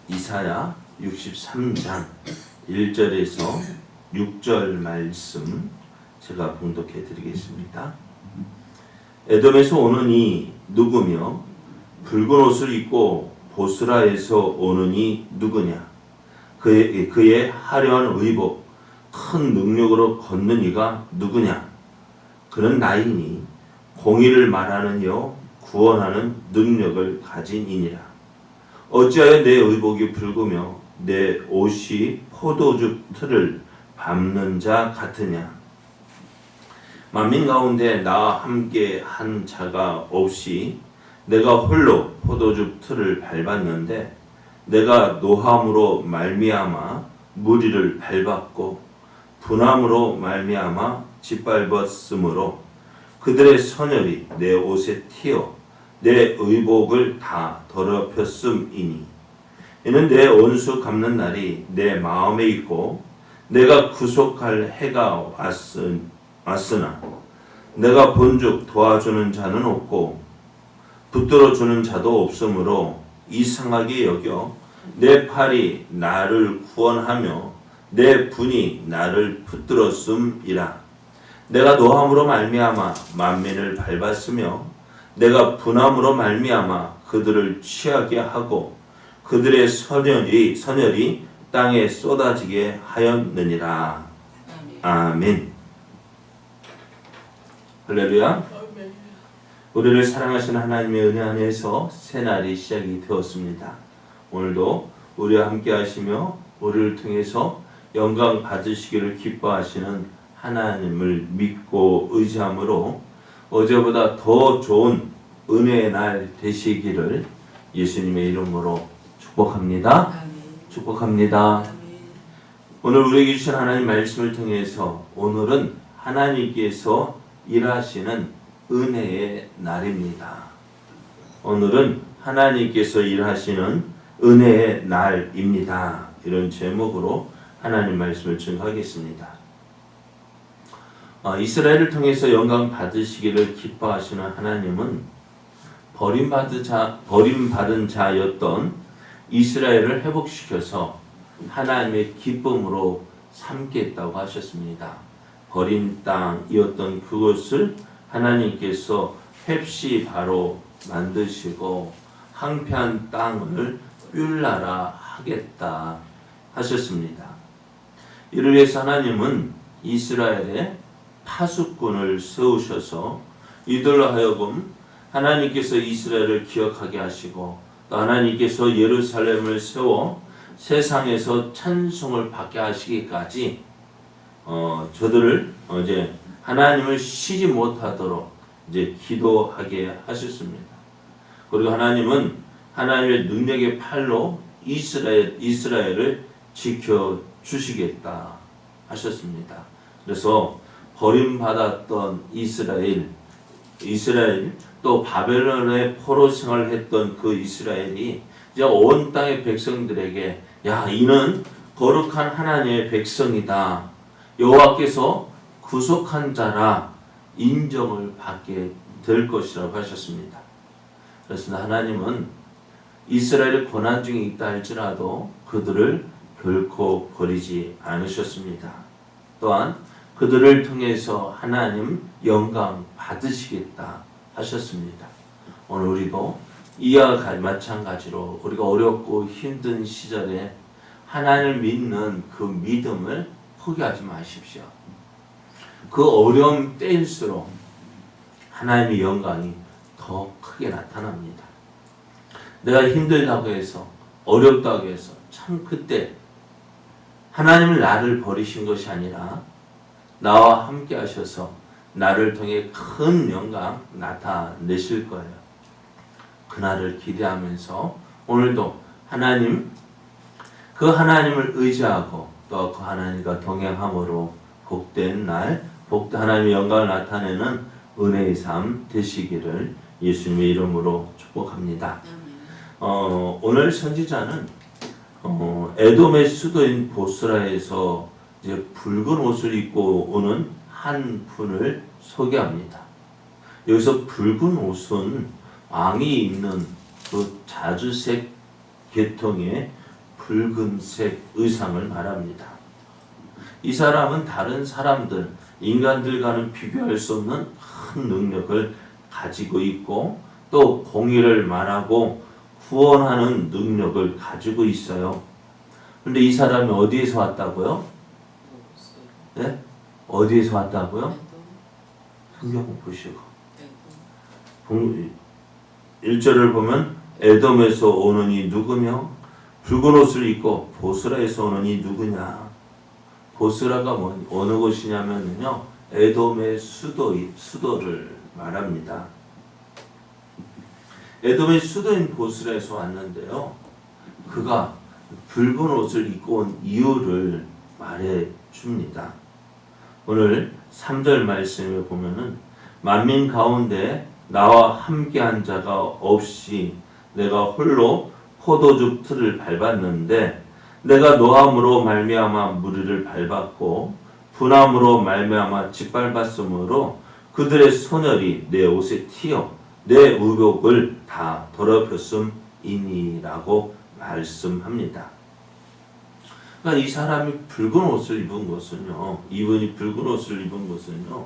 이사야 63장 1절에서 6절 말씀 제가 봉독해 드리겠습니다. 에돔에서 오는 이 누구며 붉은 옷을 입고 보스라에서 오는 이 누구냐? 그의 화려한 의복 큰 능력으로 걷는 이가 누구냐? 그는 나이니 공의를 말하는 여 구원하는 능력을 가진 이니라. 어찌하여 내 의복이 붉으며 내 옷이 포도주 틀을 밟는 자 같으냐? 만민 가운데 나와 함께 한 자가 없이 내가 홀로 포도주 틀을 밟았는데 내가 노함으로 말미암아 무리를 밟았고 분함으로 말미암아 짓밟았으므로 그들의 선열이 내 옷에 튀어 내 의복을 다 더럽혔음이니 이는 내 원수 갚는 날이 내 마음에 있고 내가 구속할 해가 왔으나 내가 본즉 도와주는 자는 없고 붙들어주는 자도 없으므로 이상하게 여겨 내 팔이 나를 구원하며 내 분이 나를 붙들었음이라. 내가 노함으로 말미암아 만민을 밟았으며 내가 분함으로 말미암아 그들을 취하게 하고 그들의 선열이 땅에 쏟아지게 하였느니라. 아멘. 할렐루야. 우리를 사랑하시는 하나님의 은혜 안에서 새날이 시작이 되었습니다. 오늘도 우리와 함께 하시며 우리를 통해서 영광 받으시기를 기뻐하시는 하나님을 믿고 의지함으로 어제보다 더 좋은 은혜의 날 되시기를 예수님의 이름으로 축복합니다. 아멘. 축복합니다. 아멘. 오늘 우리에게 주신 하나님 말씀을 통해서 오늘은 하나님께서 일하시는 은혜의 날입니다. 오늘은 하나님께서 일하시는 은혜의 날입니다. 이런 제목으로 하나님 말씀을 증거하겠습니다. 이스라엘을 통해서 영광 받으시기를 기뻐하시는 하나님은 버림받은 자였던 이스라엘을 회복시켜서 하나님의 기쁨으로 삼겠다고 하셨습니다. 버린 땅이었던 그것을 하나님께서 홑시 만드시고 황폐한 땅을 삘나라 하겠다 하셨습니다. 이를 위해서 하나님은 이스라엘에 파수꾼을 세우셔서 이들로 하여금 하나님께서 이스라엘을 기억하게 하시고 또 하나님께서 예루살렘을 세워 세상에서 찬송을 받게 하시기까지 저들을 이제 하나님을 쉬지 못하도록 이제 기도하게 하셨습니다. 그리고 하나님은 하나님의 능력의 팔로 이스라엘을 지켜 주시겠다 하셨습니다. 그래서 버림받았던 이스라엘 또 바벨론의 포로 생활을 했던 그 이스라엘이 이제 온 땅의 백성들에게 야 이는 거룩한 하나님의 백성이다. 여호와께서 구속한 자라 인정을 받게 될 것이라고 하셨습니다. 그래서 하나님은 이스라엘의 고난 중에 있다 할지라도 그들을 결코 버리지 않으셨습니다. 또한 그들을 통해서 하나님 영광 받으시겠다 하셨습니다. 오늘 우리도 이와 마찬가지로 우리가 어렵고 힘든 시절에 하나님을 믿는 그 믿음을 포기하지 마십시오. 그 어려움 때일수록 하나님의 영광이 더 크게 나타납니다. 내가 힘들다고 해서 어렵다고 해서 참 그때 하나님은 나를 버리신 것이 아니라 나와 함께 하셔서 나를 통해 큰 영광 나타내실 거예요. 그날을 기대하면서 오늘도 그 하나님을 의지하고 또 그 하나님과 동행함으로 복된 날, 하나님의 영광을 나타내는 은혜의 삶 되시기를 예수님의 이름으로 축복합니다. 오늘 선지자는 에돔의 수도인 보스라에서 이제 붉은 옷을 입고 오는 한 분을 소개합니다. 여기서 붉은 옷은 왕이 입는 그 자주색 계통의 붉은색 의상을 말합니다. 이 사람은 다른 사람들, 인간들과는 비교할 수 없는 큰 능력을 가지고 있고 또 공의를 말하고 구원하는 능력을 가지고 있어요. 그런데 이 사람이 어디에서 왔다고요? 네? 어디에서 왔다고요? 성경 보시고 1절을 보면 에돔에서 오는 이 누구며 붉은 옷을 입고 보스라에서 오는 이 누구냐. 보스라가 어느 곳이냐면요 에돔의 수도를 말합니다. 에돔의 수도인 보스라에서 왔는데요. 그가 붉은 옷을 입고 온 이유를 말해 줍니다. 오늘 3절 말씀에 보면은 만민 가운데 나와 함께한 자가 없이 내가 홀로 포도주 틀을 밟았는데 내가 노함으로 말미암아 무리를 밟았고 분함으로 말미암아 짓밟았으므로 그들의 소멸이 내 옷에 튀어 내 의복을 다 더럽혔음이니라고 말씀합니다. 그러니까 이 사람이 붉은 옷을 입은 것은요, 이분이 붉은 옷을 입은 것은요,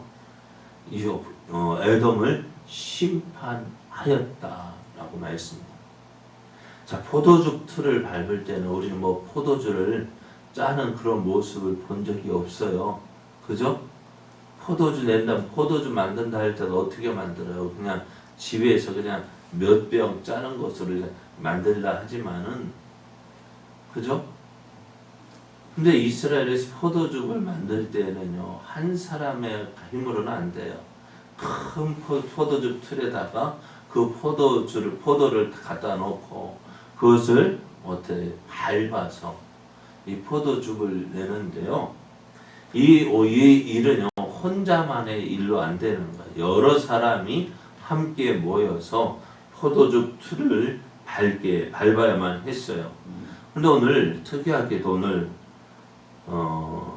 에돔을 심판하였다라고 말씀합니다. 자, 포도주 틀을 밟을 때는 우리는 포도주를 짜는 그런 모습을 본 적이 없어요. 그죠? 포도주 포도주 만든다 할 때도 어떻게 만들어요? 그냥 집에서 그냥 몇 병 짜는 것으로 만들라 하지만은, 그죠? 근데 이스라엘에서 포도주를 만들 때는요, 한 사람의 힘으로는 안 돼요. 큰 포도주 틀에다가 그 포도를 갖다 놓고 그것을 어떻게 밟아서 이 포도주를 내는데요. 이 일은요, 혼자만의 일로 안 되는 거예요. 여러 사람이 함께 모여서 포도주 틀을 밟아야만 했어요. 근데 오늘 특이하게도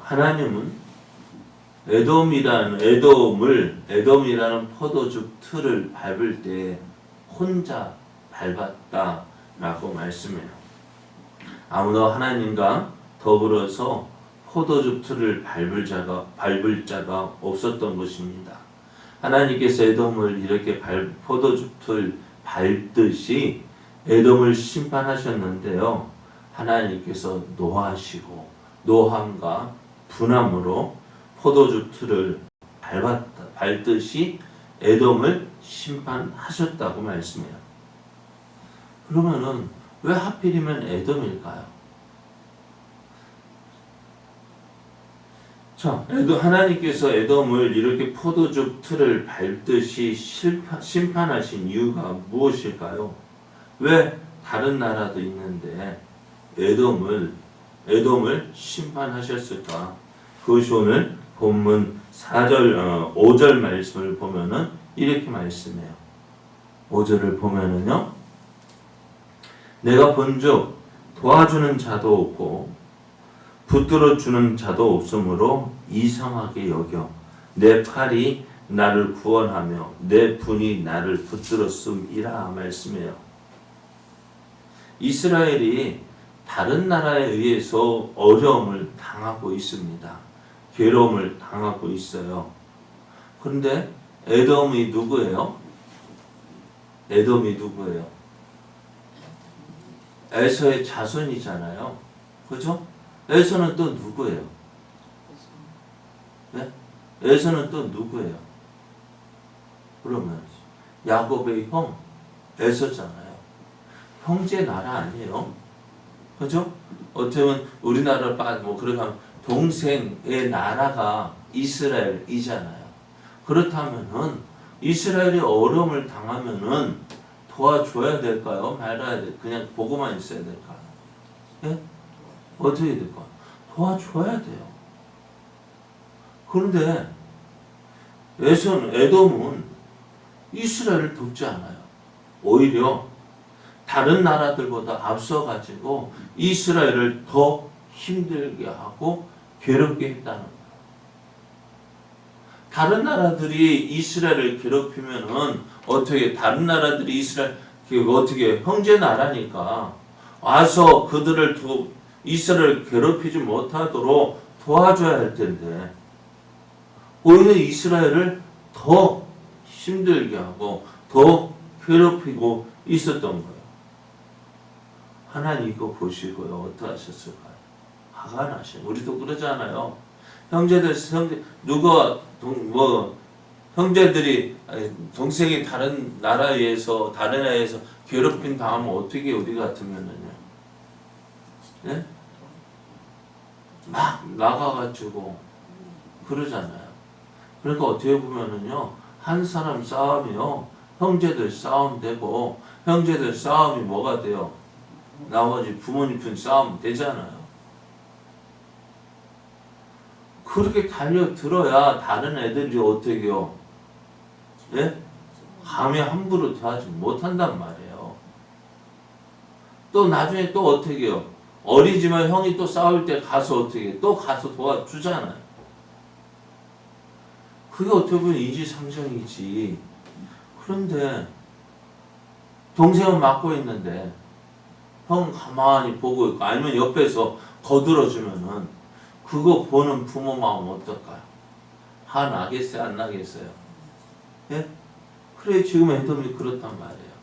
하나님은 에돔이라는 포도주 틀을 밟을 때 혼자 밟았다라고 말씀해요. 아무도 하나님과 더불어서 포도주 틀을 밟을 자가 없었던 것입니다. 하나님께서 에돔을 이렇게 포도주 틀 밟듯이 에돔을 심판하셨는데요. 하나님께서 노하시고 노함과 분함으로 포도주 틀을 밟듯이 에돔을 심판하셨다고 말씀해요. 그러면은 왜 하필이면 에돔일까요? 자, 하나님께서 에돔을 이렇게 포도주 틀을 밟듯이 심판하신 이유가 무엇일까요? 왜 다른 나라도 있는데 에돔을 심판하셨을까? 그것이 오늘 본문 5절 말씀을 보면은 이렇게 말씀해요. 5절을 보면은요, 내가 본즉 도와주는 자도 없고 붙들어 주는 자도 없으므로 이상하게 여겨 내 팔이 나를 구원하며 내 분이 나를 붙들었음이라 말씀해요. 이스라엘이 다른 나라에 의해서 어려움을 당하고 있습니다. 괴로움을 당하고 있어요. 그런데 에돔이 누구예요? 에돔이 누구예요? 에서의 자손이잖아요. 그죠? 에서는 또 누구예요? 네? 에서는 또 누구예요? 그러면 야곱의 형 에서잖아요. 형제 나라 아니에요? 그죠? 어떻게 보면 우리나라 그렇게 하면 동생의 나라가 이스라엘이잖아요. 그렇다면은 이스라엘이 어려움을 당하면은 도와줘야 될까요? 말아야 돼. 그냥 보고만 있어야 될까요? 예? 어떻게 될까? 도와줘야 돼요. 그런데 에돔은 이스라엘을 돕지 않아요. 오히려 다른 나라들보다 앞서가지고 이스라엘을 더 힘들게 하고 괴롭게 했다는 거예요. 다른 나라들이 이스라엘을 괴롭히면은 어떻게 다른 나라들이 이스라엘 어떻게 형제 나라니까 와서 그들을 이스라엘을 괴롭히지 못하도록 도와줘야 할 텐데 오히려 이스라엘을 더 힘들게 하고 더 괴롭히고 있었던 거예요. 하나님 이거 보시고요. 어떻게 하셨을까요? 화가 나셔요. 우리도 그러잖아요. 형제들이 동생이 다른 나라에서 다른 애에서 괴롭힘 당하면 어떻게 우리 같으면은요, 네? 막 나가가지고 그러잖아요. 그러니까 어떻게 보면은요, 한 사람 싸움이요, 형제들 싸움 되고 형제들 싸움이 뭐가 돼요? 나머지 부모님 편 싸움 되잖아요. 그렇게 달려들어야 다른 애들이 어떻게 해요? 예? 감히 함부로 대하지 못한단 말이에요. 또 나중에 또 어떻게 해요? 어리지만 형이 또 싸울 때 가서 어떻게 해요? 또 가서 도와주잖아요. 그게 어떻게 보면 인지상정이지. 그런데 동생은 맞고 있는데 형 가만히 보고 있고 아니면 옆에서 거들어주면은 그거 보는 부모 마음 어떨까요? 화 나겠어요? 안 나겠어요? 예? 그래 지금 에돔이 그렇단 말이에요.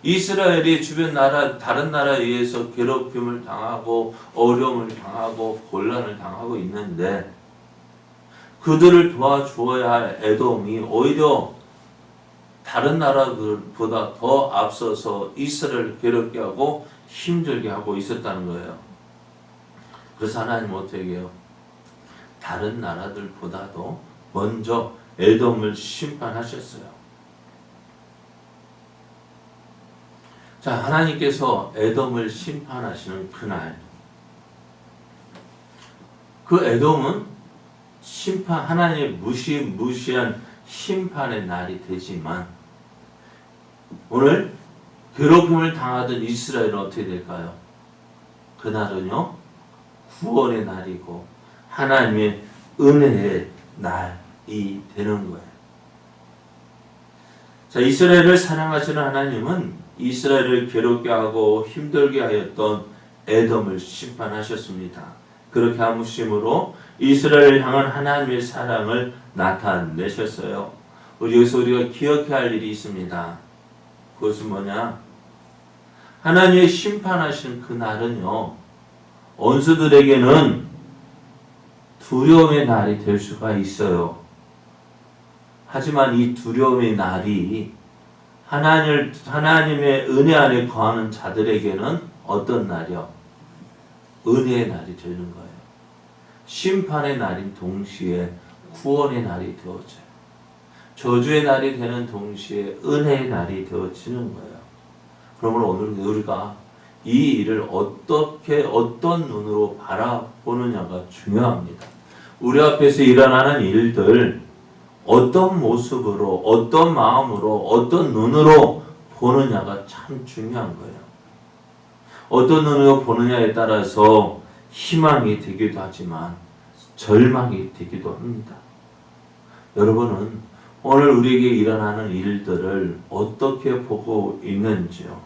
이스라엘이 주변 나라 다른 나라에 의해서 괴롭힘을 당하고 어려움을 당하고 곤란을 당하고 있는데 그들을 도와주어야 할 에돔이 오히려 다른 나라들보다 더 앞서서 이스라엘을 괴롭게 하고 힘들게 하고 있었다는 거예요. 그래서 하나님 어떻게 해요? 다른 나라들보다도 먼저 에돔을 심판하셨어요. 자, 하나님께서 에돔을 심판하시는 그날, 그 에돔은 하나님의 무시무시한 심판의 날이 되지만 오늘 괴롭힘을 당하던 이스라엘은 어떻게 될까요? 그날은요, 구원의 날이고 하나님의 은혜의 날이 되는 거예요. 자, 이스라엘을 사랑하시는 하나님은 이스라엘을 괴롭게 하고 힘들게 하였던 에돔을 심판하셨습니다. 그렇게 함으심으로 이스라엘을 향한 하나님의 사랑을 나타내셨어요. 여기서 우리가 기억해야 할 일이 있습니다. 그것은 뭐냐? 하나님의 심판하신 그 날은요, 원수들에게는 두려움의 날이 될 수가 있어요. 하지만 이 두려움의 날이 하나님의 은혜 안에 거하는 자들에게는 어떤 날이요? 은혜의 날이 되는 거예요. 심판의 날인 동시에 구원의 날이 되어져요. 저주의 날이 되는 동시에 은혜의 날이 되어지는 거예요. 그러므로 오늘 우리가 이 일을 어떤 눈으로 바라보느냐가 중요합니다. 우리 앞에서 일어나는 일들, 어떤 모습으로, 어떤 마음으로, 어떤 눈으로 보느냐가 참 중요한 거예요. 어떤 눈으로 보느냐에 따라서 희망이 되기도 하지만 절망이 되기도 합니다. 여러분은 오늘 우리에게 일어나는 일들을 어떻게 보고 있는지요?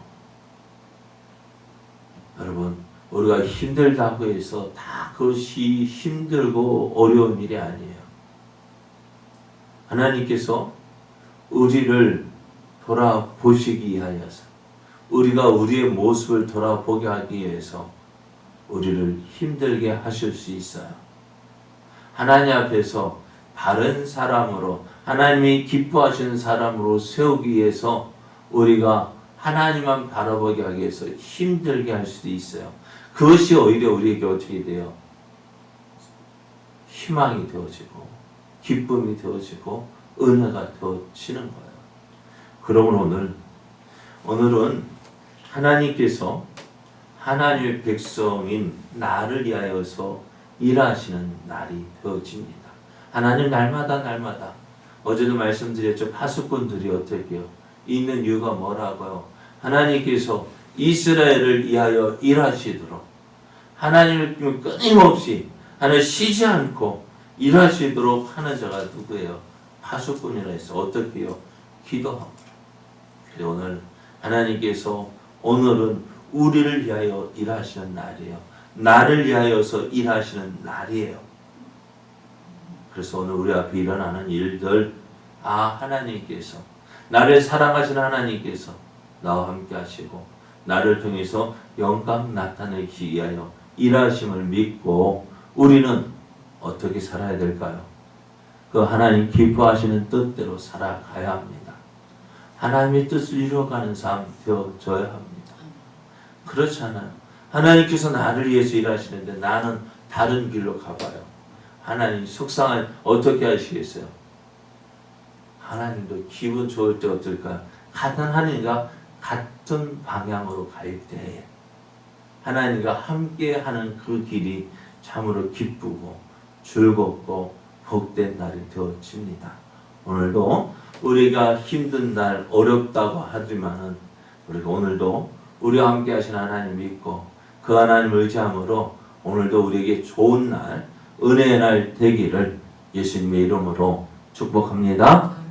여러분, 우리가 힘들다고 해서 다 그것이 힘들고 어려운 일이 아니에요. 하나님께서 우리를 돌아보시기 위하여서, 우리가 우리의 모습을 돌아보게 하기 위해서 우리를 힘들게 하실 수 있어요. 하나님 앞에서 바른 사람으로, 하나님이 기뻐하시는 사람으로 세우기 위해서 우리가 하나님만 바라보게 하기 위해서 힘들게 할 수도 있어요. 그것이 오히려 우리에게 어떻게 돼요? 희망이 되어지고 기쁨이 되어지고 은혜가 되어지는 거예요. 그러므로 오늘은 하나님께서 하나님의 백성인 나를 위하여서 일하시는 날이 되어집니다. 하나님 날마다 어제도 말씀드렸죠. 파수꾼들이 어떻게 해요? 있는 이유가 뭐라고요? 하나님께서 이스라엘을 위하여 일하시도록, 하나님을 끊임없이 하나님 쉬지 않고 일하시도록 하는 자가 누구예요? 파수꾼이라 해서 어떻게 해요? 기도하고. 오늘 하나님께서 오늘은 우리를 위하여 일하시는 날이에요. 나를 위하여서 일하시는 날이에요. 그래서 오늘 우리 앞에 일어나는 일들, 하나님께서, 나를 사랑하시는 하나님께서 나와 함께 하시고 나를 통해서 영광 나타내기 위하여 일하심을 믿고 우리는 어떻게 살아야 될까요? 그 하나님 기뻐하시는 뜻대로 살아가야 합니다. 하나님의 뜻을 이루어가는 삶 되어져야 합니다. 그렇잖아요. 하나님께서 나를 위해서 일하시는데 나는 다른 길로 가봐요. 하나님 속상한 어떻게 하시겠어요? 하나님도 기분 좋을 때 어떨까요? 같은 하나님과 같은 방향으로 갈 때 하나님과 함께하는 그 길이 참으로 기쁘고 즐겁고 복된 날이 되어집니다. 오늘도 우리가 힘든 날 어렵다고 하지만은 우리가 오늘도 우리와 함께 하신 하나님 믿고 그 하나님 의지함으로 오늘도 우리에게 좋은 날 은혜의 날 되기를 예수님의 이름으로 축복합니다.